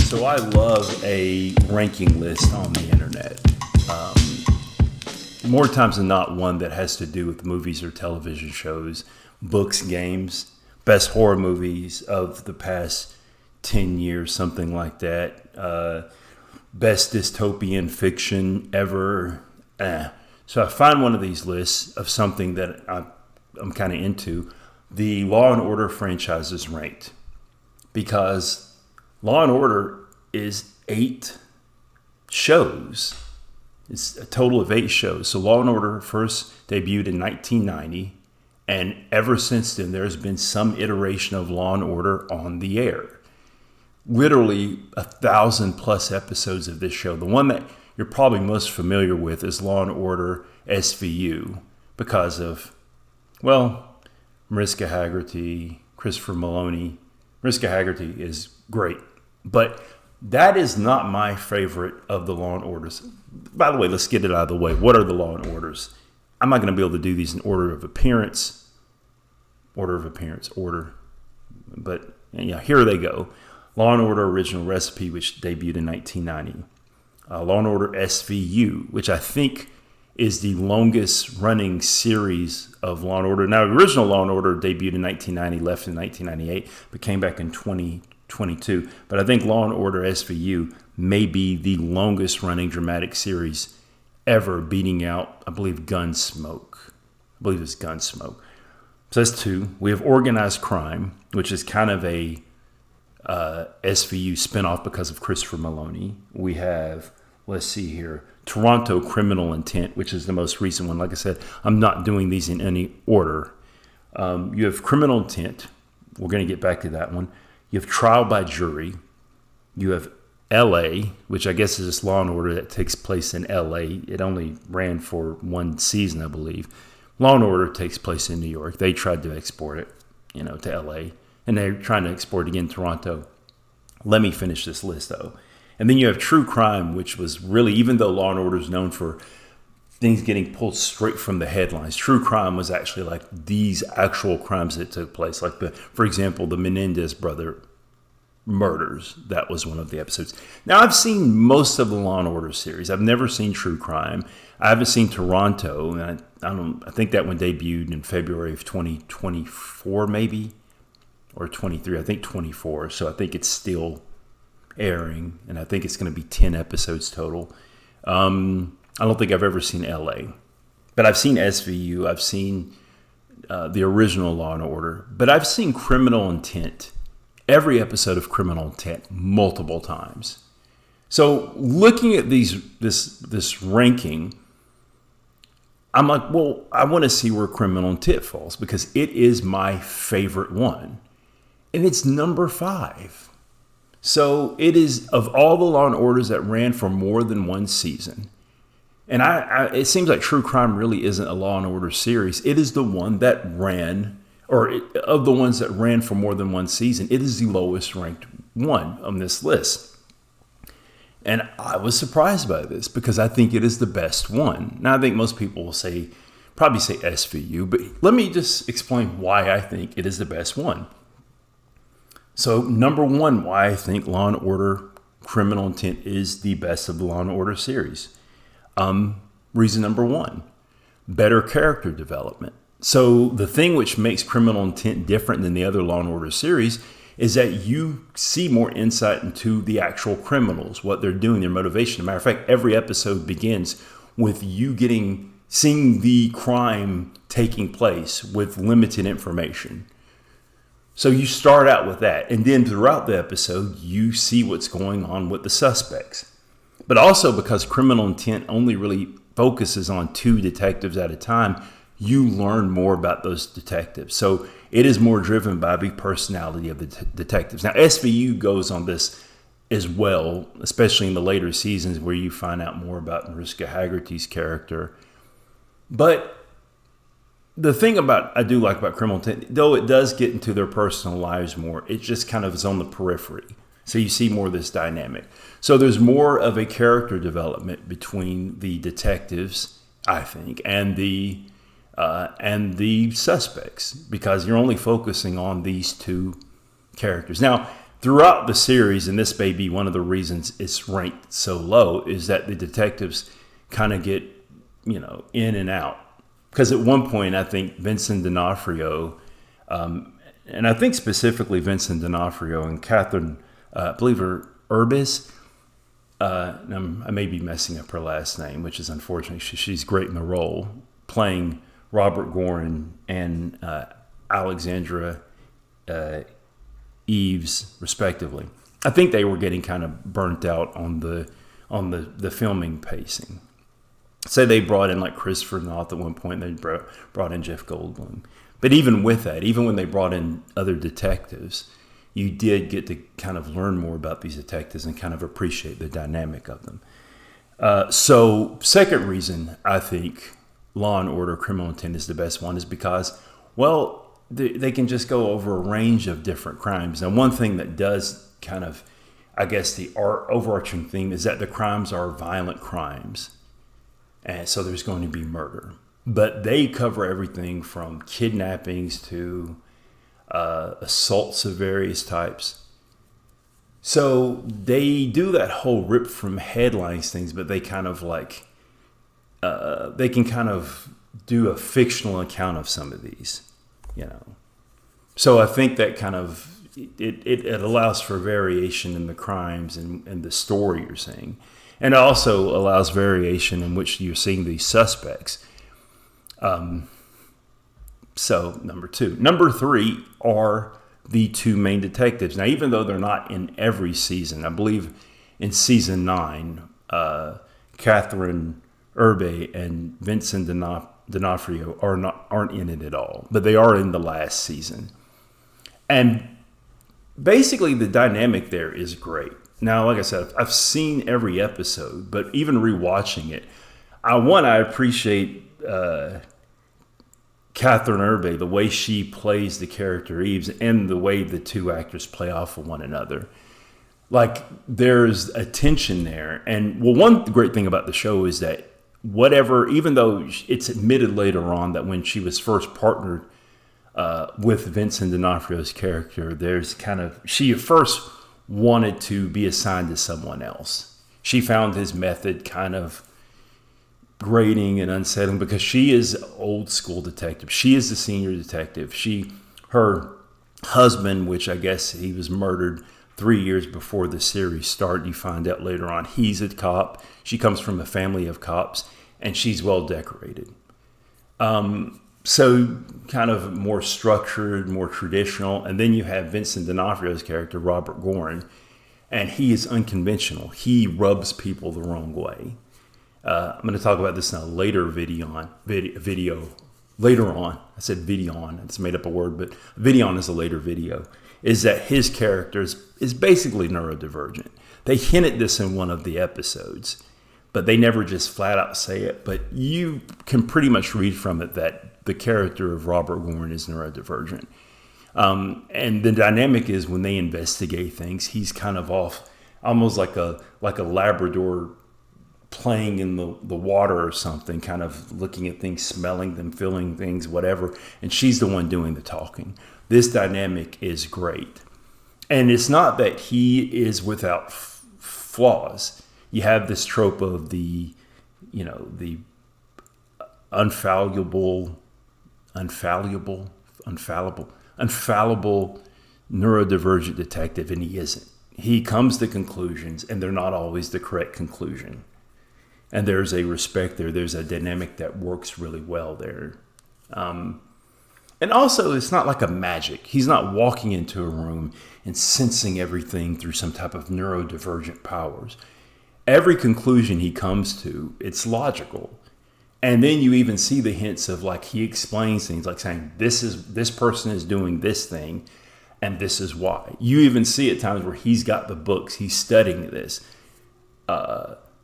So I love a ranking list on the internet. More times than not, one that has to do with movies or television shows, books, games, best horror movies of the past 10 years, something like that. Best dystopian fiction ever. So I find one of these lists of something that I'm kind of into. The Law and Order franchise is ranked because Law and Order is 8 shows. It's a total of 8 shows. So Law and Order first debuted in 1990, and ever since then, there's been some iteration of Law and Order on the air. Literally 1,000 plus episodes of this show. The one that you're probably most familiar with is Law and Order SVU because of, well, Mariska Hargitay, Christopher Meloni. Mariska Hargitay is great. But that is not my favorite of the Law and Orders. By the way, let's get it out of the way. What are the Law and Orders? I'm not going to be able to do these in order of appearance. But yeah, here they go. Law and Order Original Recipe, which debuted in 1990. Law and Order SVU, which I think is the longest running series of Law and Order. Now, original Law and Order debuted in 1990, left in 1998, but came back in 2022. But I think Law and Order SVU may be the longest running dramatic series ever, beating out, I believe, Gunsmoke. So that's 2. We have Organized Crime, which is kind of a SVU spinoff because of Christopher Meloni. We have, let's see here, Toronto Criminal Intent, which is the most recent one. Like I said, I'm not doing these in any order. You have Criminal Intent. We're going to get back to that one. You have Trial by Jury. You have LA, which I guess is this Law and Order that takes place in LA. It only ran for 1 season, I believe. Law and Order takes place in New York. They tried to export it, to LA. And they're trying to export it again to Toronto. Let me finish this list, though. And then you have True Crime, which was really, even though Law and Order is known for things getting pulled straight from the headlines, True Crime was actually like these actual crimes that took place. Like, for example, the Menendez brother murders. That was one of the episodes. Now, I've seen most of the Law and Order series. I've never seen True Crime. I haven't seen Toronto. And I think that one debuted in February of 2024, maybe. Or 23, I think 24. So I think it's still airing, and I think it's going to be 10 episodes total. I don't think I've ever seen LA, but I've seen SVU. I've seen the original Law and Order, but I've seen Criminal Intent, every episode of Criminal Intent, multiple times. So looking at this ranking, I'm like, well, I want to see where Criminal Intent falls because it is my favorite one. And it's number 5. So it is, of all the Law and Orders that ran for more than 1 season. And it seems like True Crime really isn't a Law and Order series. It is the one that ran, of the ones that ran for more than 1 season, it is the lowest ranked one on this list. And I was surprised by this because I think it is the best one. Now, I think most people will probably say SVU, but let me just explain why I think it is the best one. So, number 1, why I think Law & Order Criminal Intent is the best of the Law & Order series. Reason number 1, better character development. So, the thing which makes Criminal Intent different than the other Law & Order series is that you see more insight into the actual criminals, what they're doing, their motivation. As a matter of fact, every episode begins with you seeing the crime taking place with limited information. So you start out with that, and then throughout the episode, you see what's going on with the suspects. But also because Criminal Intent only really focuses on 2 detectives at a time, you learn more about those detectives. So it is more driven by the personality of the detectives. Now, SVU goes on this as well, especially in the later seasons where you find out more about Mariska Hargitay's character. But the thing I do like about Criminal Intent, though it does get into their personal lives more, it just kind of is on the periphery. So you see more of this dynamic. So there's more of a character development between the detectives, I think, and the suspects, because you're only focusing on these 2 characters. Now, throughout the series, and this may be one of the reasons it's ranked so low, is that the detectives kind of get, in and out. Because at one point, I think Vincent D'Onofrio, and I think specifically Vincent D'Onofrio and Catherine, I believe her Urbis, I may be messing up her last name, which is unfortunate. She's great in the role, playing Robert Gorin and Alexandra Eves, respectively. I think they were getting kind of burnt out on the filming pacing. Say they brought in like Christopher Noth at one point, they brought in Jeff Goldblum. But even with that, even when they brought in other detectives, you did get to kind of learn more about these detectives and kind of appreciate the dynamic of them. So second reason I think Law & Order Criminal Intent is the best one is because, well, they can just go over a range of different crimes. Now, one thing that does kind of, I guess the overarching theme is that the crimes are violent crimes. And so there's going to be murder. But they cover everything from kidnappings to assaults of various types. So they do that whole rip from headlines things, but they kind of like, they can kind of do a fictional account of some of these, So I think that kind of, it allows for variation in the crimes and the story you're seeing. And it also allows variation in which you're seeing these suspects. So number two. Number three are the two main detectives. Now, even though they're not in every season, I believe in season 9, Catherine Urbe and Vincent D'Onofrio aren't in it at all, but they are in the last season. And basically the dynamic there is great. Now, like I said, I've seen every episode, but even rewatching it, I appreciate Catherine Urbe, the way she plays the character Eves, and the way the two actors play off of one another. Like, there's a tension there. And, well, one great thing about the show is that even though it's admitted later on that when she was first partnered with Vincent D'Onofrio's character, she at first wanted to be assigned to someone else. She found his method kind of grating and unsettling because she is old school detective. She is the senior detective. Her husband, which I guess he was murdered 3 years before the series started, you find out later on, he's a cop. She comes from a family of cops, and she's well decorated. So kind of more structured, more traditional. And then you have Vincent D'Onofrio's character, Robert Gorin, and he is unconventional. He rubs people the wrong way. I'm going to talk about this in a later video later on. I said video, it's made up a word, but video is a later video, is that his character is basically neurodivergent. They hint at this in one of the episodes, but they never just flat out say it. But you can pretty much read from it that the character of Robert Gorin is neurodivergent. And the dynamic is when they investigate things, he's kind of off, almost like a Labrador playing in the water or something, kind of looking at things, smelling them, feeling things, whatever. And she's the one doing the talking. This dynamic is great. And it's not that he is without flaws. You have this trope of the infallible neurodivergent detective, and he isn't. He comes to conclusions, and they're not always the correct conclusion. And there's a respect there. There's a dynamic that works really well there. And also, it's not like a magic. He's not walking into a room and sensing everything through some type of neurodivergent powers. Every conclusion he comes to, it's logical. And then you even see the hints of, like, he explains things like saying, this person is doing this thing, and this is why. You even see at times where he's got the books, he's studying this.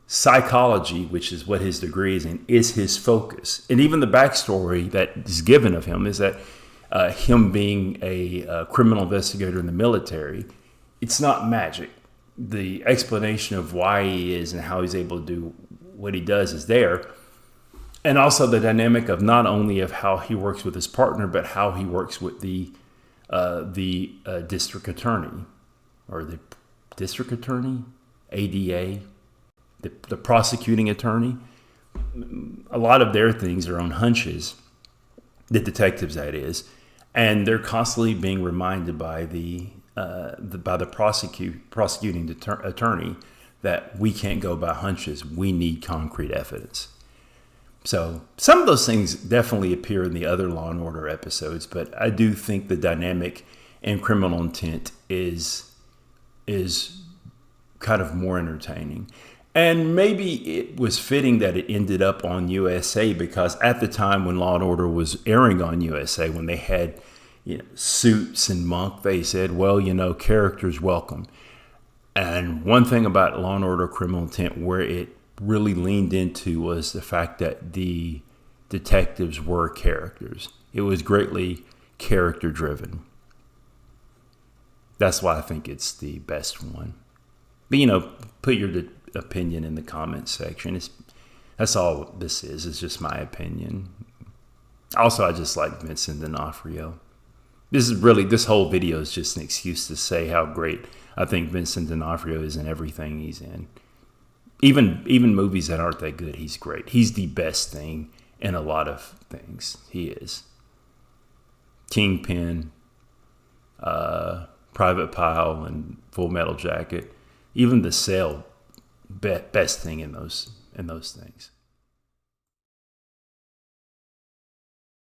Psychology, which is what his degree is in, is his focus. And even the backstory that is given of him is that him being a criminal investigator in the military, it's not magic. The explanation of why he is and how he's able to do what he does is there. And also the dynamic of not only of how he works with his partner, but how he works with the district attorney. or the district attorney, ADA, the prosecuting attorney. A lot of their things are on hunches, the detectives that is, and they're constantly being reminded by the prosecuting attorney that we can't go by hunches. We need concrete evidence. So some of those things definitely appear in the other Law and Order episodes, but I do think the dynamic in Criminal Intent is kind of more entertaining. And maybe it was fitting that it ended up on USA, because at the time when Law and Order was airing on USA, when they had Suits and Monk, they said, well, characters welcome. And one thing about Law and Order Criminal Intent where it really leaned into was the fact that the detectives were characters. It was greatly character driven. That's why I think it's the best one. But put your opinion in the comments section. That's all this is. It's just my opinion. Also, I just like Vincent D'Onofrio. This whole video is just an excuse to say how great I think Vincent D'Onofrio is in everything he's in. Even movies that aren't that good, he's great. He's the best thing in a lot of things. He is. Kingpin, Private Pile, and Full Metal Jacket. Even The Sale, best thing in those things.